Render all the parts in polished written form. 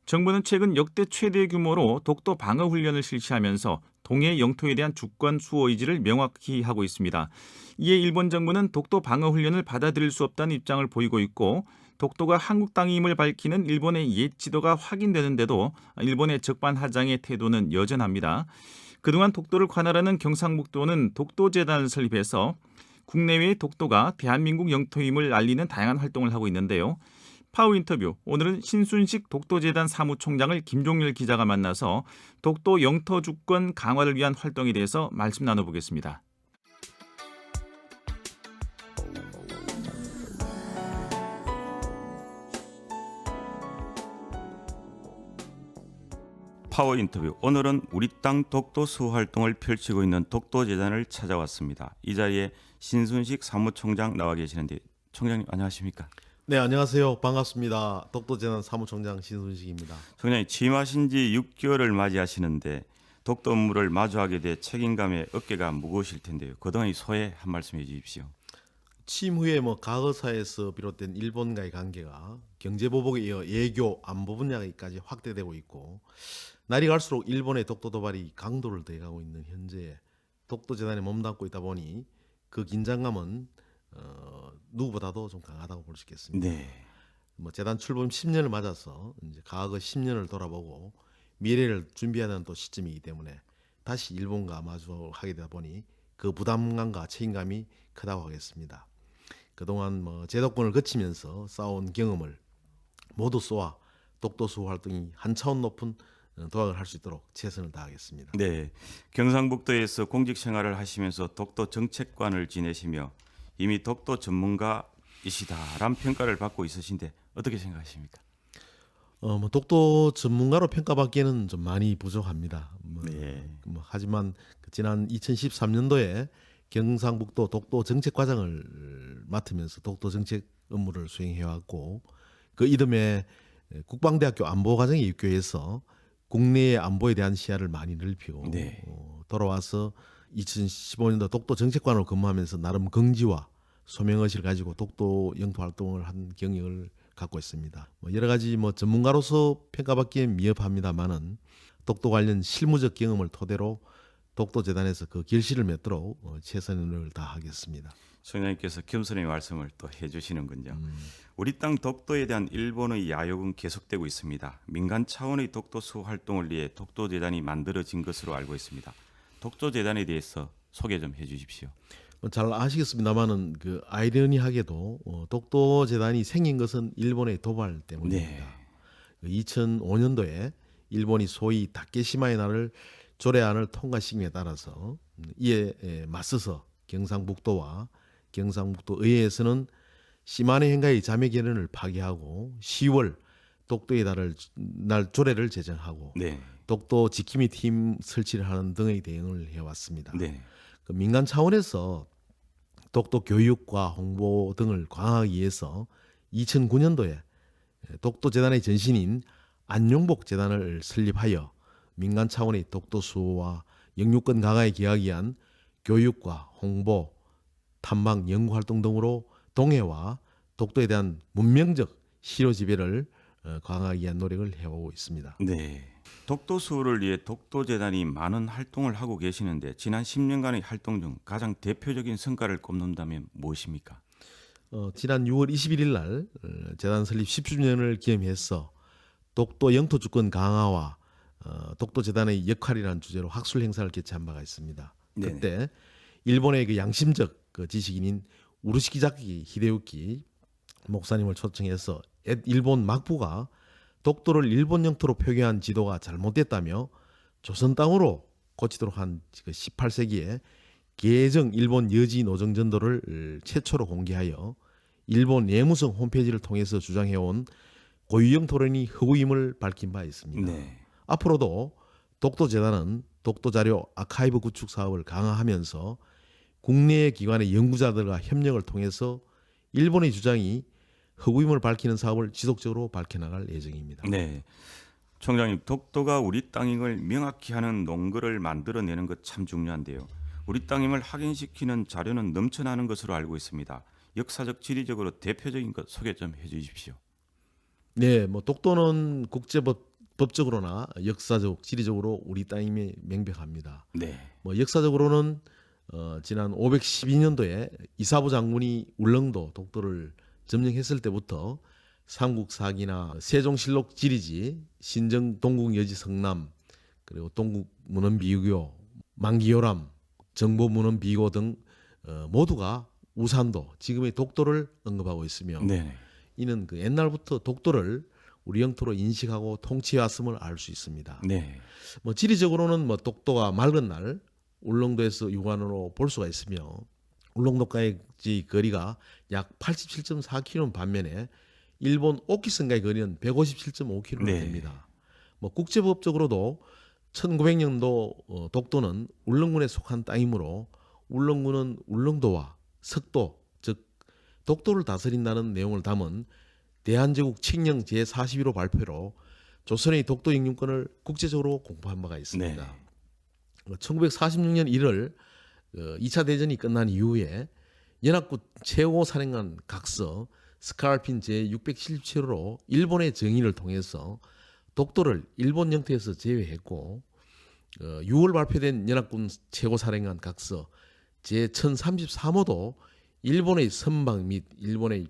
정부는 최근 역대 최대 규모로 독도 방어 훈련을 실시하면서 동해 영토에 대한 주권 수호 의지를 명확히 하고 있습니다. 이에 일본 정부는 독도 방어 훈련을 받아들일 수 없다는 입장을 보이고 있고, 독도가 한국 땅임을 밝히는 일본의 옛 지도가 확인되는데도 일본의 적반하장의 태도는 여전합니다. 그동안 독도를 관할하는 경상북도는 독도재단을 설립해서 국내외의 독도가 대한민국 영토임을 알리는 다양한 활동을 하고 있는데요. 파워 인터뷰, 오늘은 신순식 독도재단 사무총장을 김종률 기자가 만나서 독도 영토 주권 강화를 위한 활동에 대해서 말씀 나눠보겠습니다. 파워 인터뷰, 오늘은 우리 땅 독도 수호 활동을 펼치고 있는 독도재단을 찾아왔습니다. 이 자리에 신순식 사무총장 나와 계시는데, 총장님 안녕하십니까? 네, 안녕하세요. 반갑습니다. 독도재단 사무총장 신순식입니다. 총장님 취임하신 지 6개월을 맞이하시는데 독도 업무를 마주하게 돼 책임감에 어깨가 무거우실 텐데요. 그동안의 소회 한 말씀 해주십시오. 취임 후에 과거사에서 비롯된 일본과의 관계가 경제보복에 이어 외교, 안보 분야까지 확대되고 있고, 날이 갈수록 일본의 독도 도발이 강도를 더해가고 있는 현재에 독도재단에 몸담고 있다 보니 그 긴장감은 누구보다도 좀 강하다고 볼 수 있겠습니다. 네. 재단 출범 10년을 맞아서 이제 과거 10년을 돌아보고 미래를 준비해야 하는 또 시점이기 때문에 다시 일본과 마주하게 되다 보니 그 부담감과 책임감이 크다고 하겠습니다. 그동안 제도권을 거치면서 쌓아온 경험을 모두 쏘아 독도 수호 활동이 한 차원 높은 도약을 할 수 있도록 최선을 다하겠습니다. 네. 경상북도에서 공직 생활을 하시면서 독도 정책관을 지내시며 이미 독도 전문가이시다라는 평가를 받고 있으신데 어떻게 생각하십니까? 독도 전문가로 평가받기에는 좀 많이 부족합니다. 네. 하지만 지난 2013년도에 경상북도 독도 정책과장을 맡으면서 독도 정책 업무를 수행해왔고, 그 이듬해 국방대학교 안보과정에 입교해서 국내의 안보에 대한 시야를 많이 넓히고 네. 돌아와서 2015년도 독도 정책관으로 근무하면서 나름 긍지와 소명의식을 가지고 독도 영토 활동을 한 경력을 갖고 있습니다. 여러 가지 전문가로서 평가받기엔 미흡합니다만은 독도 관련 실무적 경험을 토대로 독도재단에서 그 결실을 맺도록 최선의 노력을 다하겠습니다. 총장님께서 겸손히 말씀을 또 해주시는군요. 우리 땅 독도에 대한 일본의 야욕은 계속되고 있습니다. 민간 차원의 독도 수호 활동을 위해 독도재단이 만들어진 것으로 알고 있습니다. 독도재단에 대해서 소개 좀 해주십시오. 잘 아시겠습니다만은 그 아이러니하게도 독도재단이 생긴 것은 일본의 도발 때문입니다. 2005년도에 일본이 소위 다케시마의 날을 조례안을 통과시킴에 따라서 이에 맞서서 경상북도와 경상북도 의회에서는 시마네 행가의 자매 결연을 파기하고 10월 독도의 날 조례를 제정하고 네. 독도 지킴이 팀 설치를 하는 등의 대응을 해왔습니다. 네. 그 민간 차원에서 독도 교육과 홍보 등을 강화하기 위해서 2009년도에 독도재단의 전신인 안용복 재단을 설립하여 민간 차원의 독도 수호와 영유권 강화에 기하기 위한 교육과 홍보, 탐방, 연구 활동 등으로 동해와 독도에 대한 문명적 실효 지배를 강화하기 위한 노력을 해오고 있습니다. 네. 독도 수호를 위해 독도재단이 많은 활동을 하고 계시는데 지난 10년간의 활동 중 가장 대표적인 성과를 꼽는다면 무엇입니까? 지난 6월 21일 날 재단 설립 10주년을 기념해서 독도 영토 주권 강화와 독도재단의 역할이라는 주제로 학술 행사를 개최한 바가 있습니다. 네네. 그때 일본의 그 양심적 지식인인 우르시키자키 히데유키 목사님을 초청해서 일본 막부가 독도를 일본 영토로 표기한 지도가 잘못됐다며 조선 땅으로 고치도록 한 18세기에 개정 일본 여지 노정 전도를 최초로 공개하여 일본 내무성 홈페이지를 통해서 주장해온 고유형 토론이 허구임을 밝힌 바 있습니다. 네. 앞으로도 독도재단은 독도자료 아카이브 구축 사업을 강화하면서 국내 기관의 연구자들과 협력을 통해서 일본의 주장이 허구임을 밝히는 사업을 지속적으로 밝혀나갈 예정입니다. 네. 총장님, 독도가 우리 땅임을 명확히 하는 논거를 만들어내는 것 참 중요한데요. 우리 땅임을 확인시키는 자료는 넘쳐나는 것으로 알고 있습니다. 역사적 지리적으로 대표적인 것 소개 좀 해주십시오. 네, 독도는 법적으로나 역사적, 지리적으로 우리 땅임이 명백합니다. 네. 뭐 역사적으로는 지난 512년도에 이사부 장군이 울릉도 독도를 점령했을 때부터 삼국사기나 세종실록 지리지, 신정 동국여지 성남, 그리고 동국 문헌비교, 만기요람, 정보 문헌비고 등 모두가 우산도, 지금의 독도를 언급하고 있으며 네. 이는 그 옛날부터 독도를 우리 영토로 인식하고 통치해왔음을 알 수 있습니다. 네. 뭐 지리적으로는 뭐 독도가 맑은 날 울릉도에서 육안으로 볼 수가 있으며 울릉도까지 거리가 약 87.4km 반면에 일본 오키선까지 거리는 157.5km 네. 됩니다. 뭐 국제법적으로도 1900년도 독도는 울릉군에 속한 땅이므로 울릉군은 울릉도와 석도, 즉 독도를 다스린다는 내용을 담은 대한제국 칙령 제41호 발표로 조선의 독도 영유권을 국제적으로 공포한 바가 있습니다. 네. 1946년 1월 2차 대전이 끝난 이후에 연합국 최고 사령관 각서 스칼핀 제677호로 일본의 정의를 통해서 독도를 일본 영토에서 제외했고 6월 발표된 연합군 최고 사령관 각서 제1033호도 일본의 선박 및 일본의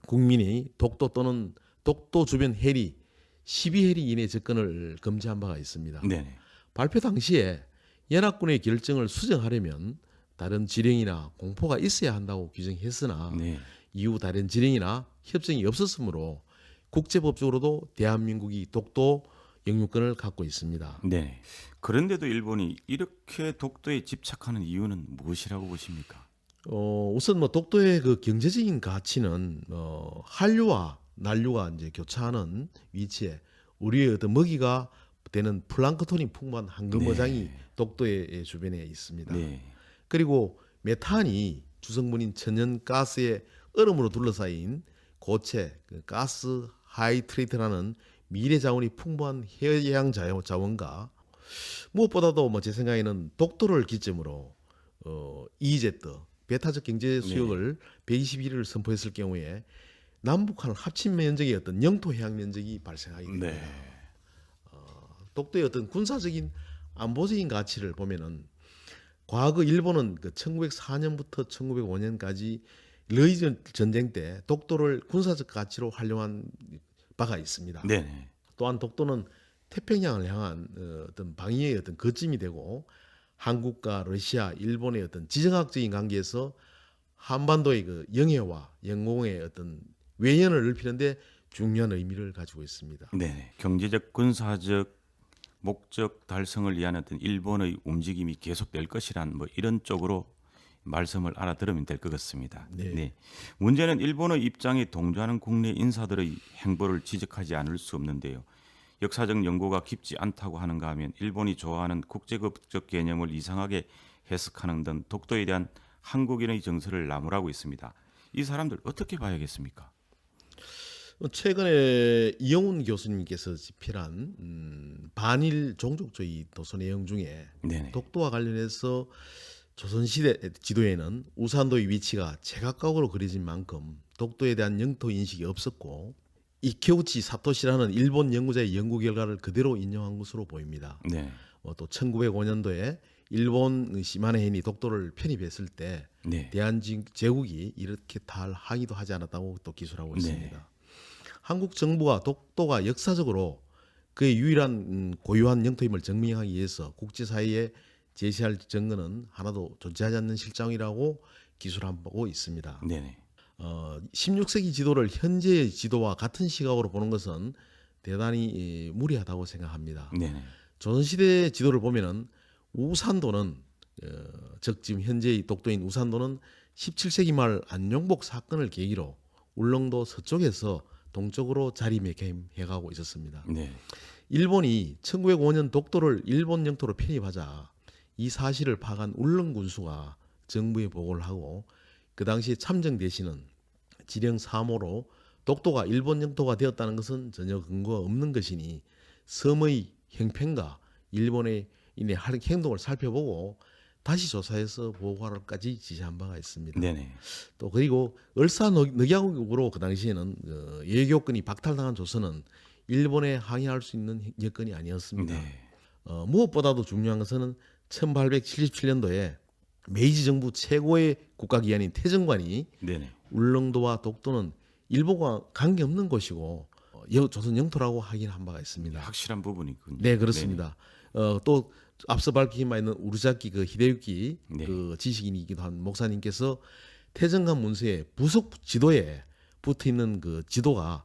국민이 독도 또는 독도 주변 해리 12해리 이내 접근을 금지한 바가 있습니다. 네. 발표 당시에 연합군의 결정을 수정하려면 다른 지령이나 공포가 있어야 한다고 규정했으나 네. 이후 다른 지령이나 협정이 없었으므로 국제법적으로도 대한민국이 독도 영유권을 갖고 있습니다. 네. 그런데도 일본이 이렇게 독도에 집착하는 이유는 무엇이라고 보십니까? 우선 뭐 독도의 그 경제적인 가치는 한류와 난류가 이제 교차하는 위치에 우리의 어떤 먹이가 되는 플랑크톤이 풍부한 황금어장이 독도의 주변에 있습니다. 네. 그리고 메탄이 주성분인 천연가스의 얼음으로 둘러싸인 고체 그 가스 하이트레이트라는 미래 자원이 풍부한 해양 자원과 무엇보다도 뭐 제 생각에는 독도를 기점으로 EEZ 배타적 경제 수역을 121을 선포했을 경우에 남북한 합친 면적의 어떤 영토 해양 면적이 발생하게 됩니다. 네. 독도의 어떤 군사적인 안보적인 가치를 보면은 과거 일본은 그 1904년부터 1905년까지 러일 전쟁 때 독도를 군사적 가치로 활용한 바가 있습니다. 네. 또한 독도는 태평양을 향한 어떤 방위의 어떤 거점이 되고 한국과 러시아, 일본의 어떤 지정학적인 관계에서 한반도의 그 영해와 영공의 어떤 외연을 넓히는데 중요한 의미를 가지고 있습니다. 네. 경제적, 군사적 목적 달성을 위한 어떤 일본의 움직임이 계속될 것이란 뭐 이런 쪽으로 말씀을 알아들으면 될 것 같습니다. 네. 문제는 일본의 입장에 동조하는 국내 인사들의 행보를 지적하지 않을 수 없는데요. 역사적 연고가 깊지 않다고 하는가 하면 일본이 좋아하는 국제법적 개념을 이상하게 해석하는 등 독도에 대한 한국인의 정서를 나무라고 있습니다. 이 사람들 어떻게 봐야겠습니까? 최근에 이영훈 교수님께서 집필한 반일 종족주의 도서 내용 중에 네네. 독도와 관련해서 조선시대 지도에는 우산도의 위치가 제각각으로 그려진 만큼 독도에 대한 영토 인식이 없었고 이케우치 사토시라는 일본 연구자의 연구 결과를 그대로 인용한 것으로 보입니다. 네. 또 1905년도에 일본 시마네현이 독도를 편입했을 때 네. 대한제국이 이렇게 달 항의도 하지 않았다고 또 기술하고 네. 있습니다. 한국 정부가 독도가 역사적으로 그의 유일한 고유한 영토임을 증명하기 위해서 국제사회에 제시할 증거는 하나도 존재하지 않는 실정이라고 기술하고 있습니다. 네네. 16세기 지도를 현재의 지도와 같은 시각으로 보는 것은 대단히 무리하다고 생각합니다. 네네. 조선시대 지도를 보면은 우산도는 즉 지금 현재의 독도인 우산도는 17세기 말 안용복 사건을 계기로 울릉도 서쪽에서 동쪽으로 자리매김해가고 있었습니다. 네. 일본이 1905년 독도를 일본 영토로 편입하자 이 사실을 파악한 울릉군수가 정부에 보고를 하고 그 당시 참정 대신은 지령 3호로 독도가 일본 영토가 되었다는 것은 전혀 근거가 없는 것이니 섬의 형편과 일본의 인의 행동을 살펴보고 다시 조사해서 보고하라까지 지시한 바가 있습니다. 네네. 또 그리고 을사늑약으로 그 당시에는 외교권이 박탈당한 조선은 일본에 항의할 수 있는 여건이 아니었습니다. 네. 무엇보다도 중요한 것은 1877년도에 메이지 정부 최고의 국가기관인 태정관이 네네. 울릉도와 독도는 일본과 관계없는 곳이고 조선 영토라고 확인한 바가 있습니다. 확실한 부분이군요. 네, 그렇습니다. 또 앞서 밝힌 바 있는 우르자키 그 히데유키 네. 그 지식인이기도 한 목사님께서 태정관 문서의 부속 지도에 붙어 있는 그 지도가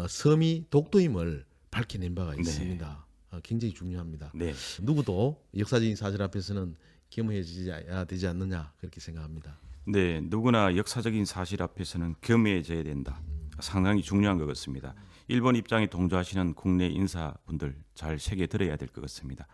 섬이 독도임을 밝혀낸 바가 있습니다. 굉장히 중요합니다. 네. 누구도 역사적인 사실 앞에서는 겸허해져야 되지 않느냐 그렇게 생각합니다. 네, 누구나 역사적인 사실 앞에서는 겸해져야 된다. 상당히 중요한 것 같습니다. 일본 입장에 동조하시는 국내 인사분들 잘 새겨 들어야 될 것 같습니다.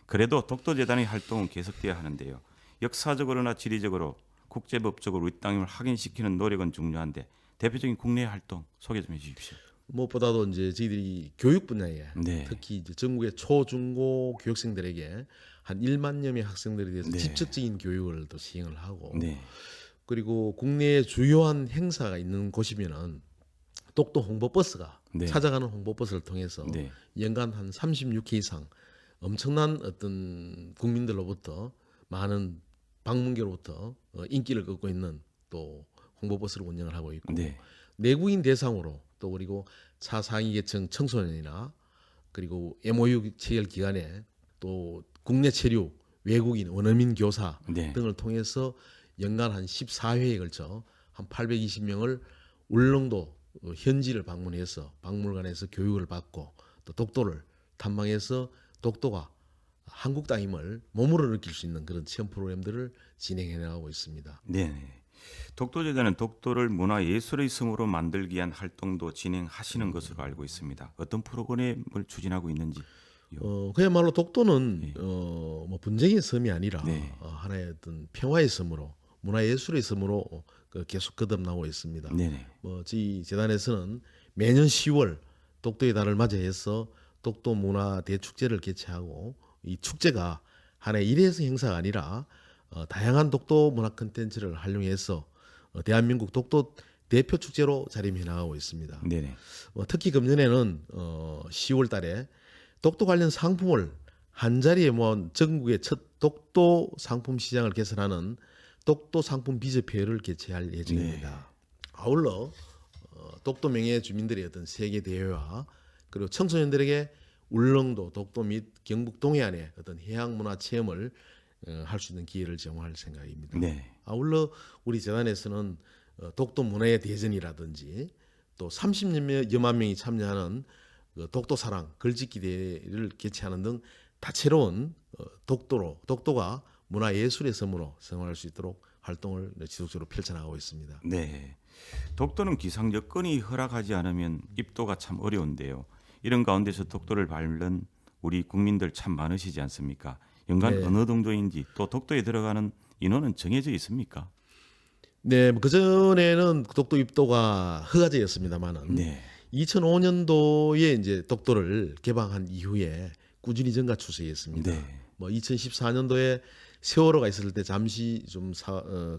그래도 독도재단의 활동은 계속돼야 하는데요. 역사적으로나 지리적으로 국제법적으로 우리 땅임을 확인시키는 노력은 중요한데 대표적인 국내 활동 소개 좀 해주십시오. 무엇보다도 이제 저희들이 교육 분야에 네. 특히 이제 전국의 초, 중고 교육생들에게 한 1만여 명 학생들에 대해서 네. 직접적인 교육을 또 시행을 하고 네, 그리고 국내에 주요한 행사가 있는 곳이면은 독도 홍보버스가 네. 찾아가는 홍보버스를 통해서 네, 연간 한 36회 이상 엄청난 어떤 국민들로부터 많은 방문객으로부터 인기를 얻고 있는 또 홍보버스를 운영을 하고 있고 네, 내국인 대상으로 또 그리고 차상위 계층 청소년이나 그리고 MOU 체결 기간에 또 국내 체류 외국인 원어민 교사 네, 등을 통해서 연간 한 14회에 걸쳐 한 820명을 울릉도 현지를 방문해서 박물관에서 교육을 받고 또 독도를 탐방해서 독도가 한국 땅임을 몸으로 느낄 수 있는 그런 체험 프로그램들을 진행해 나가고 있습니다. 네. 독도재단은 독도를 문화예술의 섬으로 만들기 위한 활동도 진행하시는 것으로 알고 있습니다. 어떤 프로그램을 추진하고 있는지. 그야말로 독도는 네. 뭐 분쟁의 섬이 아니라 네. 하나의 어떤 평화의 섬으로 문화예술의 섬으로 계속 거듭나고 있습니다. 네네. 저희 재단에서는 매년 10월 독도의 달을 맞이해서 독도 문화 대축제를 개최하고 이 축제가 하나의 일회성 행사가 아니라 다양한 독도 문화 콘텐츠를 활용해서 대한민국 독도 대표 축제로 자리해 나가고 있습니다. 네네. 특히 금년에는 10월 달에 독도 관련 상품을 한 자리에 모은 전국의 첫 독도 상품 시장을 개설하는 독도 상품 비즈페어를 개최할 예정입니다. 아울러 독도 명예 주민들의 어떤 세계 대회와 그리고 청소년들에게 울릉도, 독도 및 경북 동해안의 어떤 해양 문화 체험을 할 수 있는 기회를 제공할 생각입니다. 네. 아울러 우리 재단에서는 독도 문화의 대전이라든지 또 30여만 명이 참여하는 독도 사랑 글짓기 대회를 개최하는 등 다채로운 독도가 문화예술의 섬으로 생활할 수 있도록 활동을 지속적으로 펼쳐나가고 있습니다. 네. 독도는 기상 여건이 허락하지 않으면 입도가 참 어려운데요. 이런 가운데서 독도를 밟는 우리 국민들 참 많으시지 않습니까? 연간 네. 어느 정도인지 또 독도에 들어가는 인원은 정해져 있습니까? 네, 그 전에는 독도 입도가 허가제였습니다만은 네. 2005년도에 이제 독도를 개방한 이후에 꾸준히 증가 추세였습니다. 네. 2014년도에 세월호가 있을 때 잠시 좀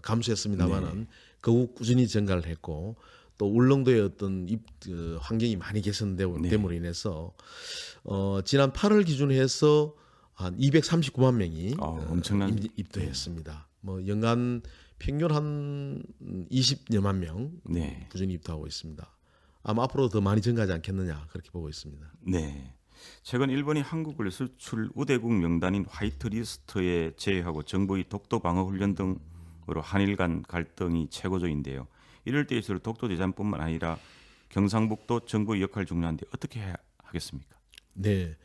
감소했습니다만은 더욱 꾸준히 증가를 했고 또 울릉도의 어떤 환경이 많이 개선됨으로 인해서 지난 8월 기준으로 해서 한 239만 명이 엄청난 입도했습니다. 연간 평균 한 20여만 명 네. 꾸준히 입도하고 있습니다. 아마 앞으로 더 많이 증가하지 않겠느냐 그렇게 보고 있습니다. 네. 최근 일본이 한국을 수출 우대국 명단인 화이트리스트에 제외하고 정부의 독도 방어 훈련 등으로 한일 간 갈등이 최고조인데요. 이럴 때일수록 독도 대전뿐만 아니라 경상북도 정부의 역할 중요한데 어떻게 해야 하겠습니까? 네,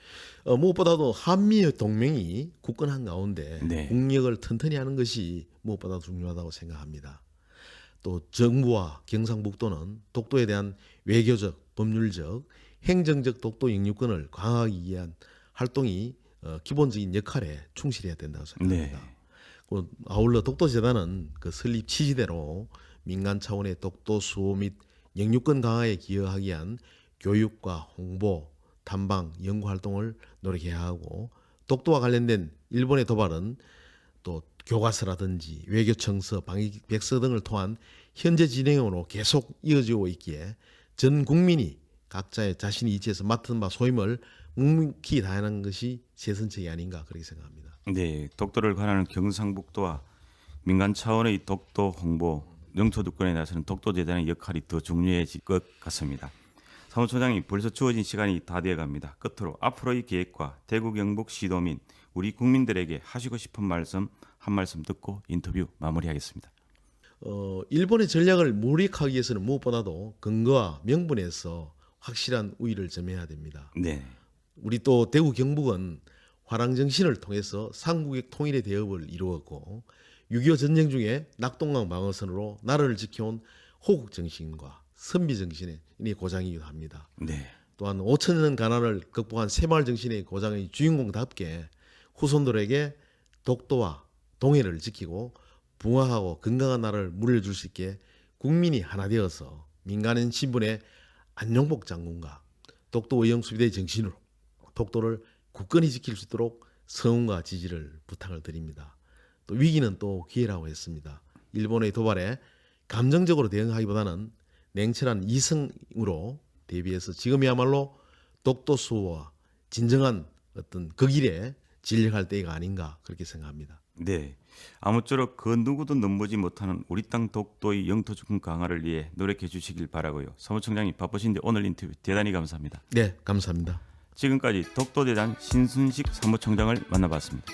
무엇보다도 한미 동맹이 굳건한 가운데 네. 국력을 튼튼히 하는 것이 무엇보다 중요하다고 생각합니다. 또 정부와 경상북도는 독도에 대한 외교적, 법률적, 행정적 독도 영유권을 강화하기 위한 활동이 기본적인 역할에 충실해야 된다고 생각합니다. 네. 아울러 독도재단은 그 설립 취지대로 민간 차원의 독도 수호 및 영유권 강화에 기여하기 위한 교육과 홍보, 탐방, 연구 활동을 노력해야 하고 독도와 관련된 일본의 도발은 또 교과서라든지 외교청서, 방위백서 등을 통한 현재 진행으로 계속 이어지고 있기에 전 국민이 각자의 자신이 위치에서 맡은 바 소임을 묵묵히 다하는 것이 제 선책이 아닌가 그렇게 생각합니다. 네, 독도를 관하는 경상북도와 민간 차원의 독도 홍보, 영토 주권에 나서는 독도재단의 역할이 더 중요해질 것 같습니다. 사무총장님, 벌써 주어진 시간이 다 되어갑니다. 끝으로 앞으로의 계획과 대구 경북 시도민 우리 국민들에게 하시고 싶은 말씀 한 말씀 듣고 인터뷰 마무리하겠습니다. 일본의 전략을 무력화하기 위해서는 무엇보다도 근거와 명분에서 확실한 우위를 점해야 됩니다. 네, 우리 또 대구 경북은 화랑정신을 통해서 삼국의 통일의 대업을 이루었고 6.25 전쟁 중에 낙동강 방어선으로 나라를 지켜온 호국정신과 선비정신의 고장이기도 합니다. 네, 또한 5천년 가난을 극복한 새마을 정신의 고장의 주인공답게 후손들에게 독도와 동해를 지키고 붕화하고 건강한 나라를 물려줄 수 있게 국민이 하나 되어서 민간인 신분의 안용복 장군과 독도 의영수비대의 정신으로 독도를 굳건히 지킬 수 있도록 성원과 지지를 부탁을 드립니다. 또 위기는 또 기회라고 했습니다. 일본의 도발에 감정적으로 대응하기보다는 냉철한 이성으로 대비해서 지금이야말로 독도 수호와 진정한 어떤 그 길에 진력할 때가 아닌가 그렇게 생각합니다. 네. 아무쪼록 그 누구도 넘보지 못하는 우리 땅 독도의 영토 주권 강화를 위해 노력해 주시길 바라고요. 사무총장님 바쁘신데 오늘 인터뷰 대단히 감사합니다. 네, 감사합니다. 지금까지 독도재단 신순식 사무총장을 만나봤습니다.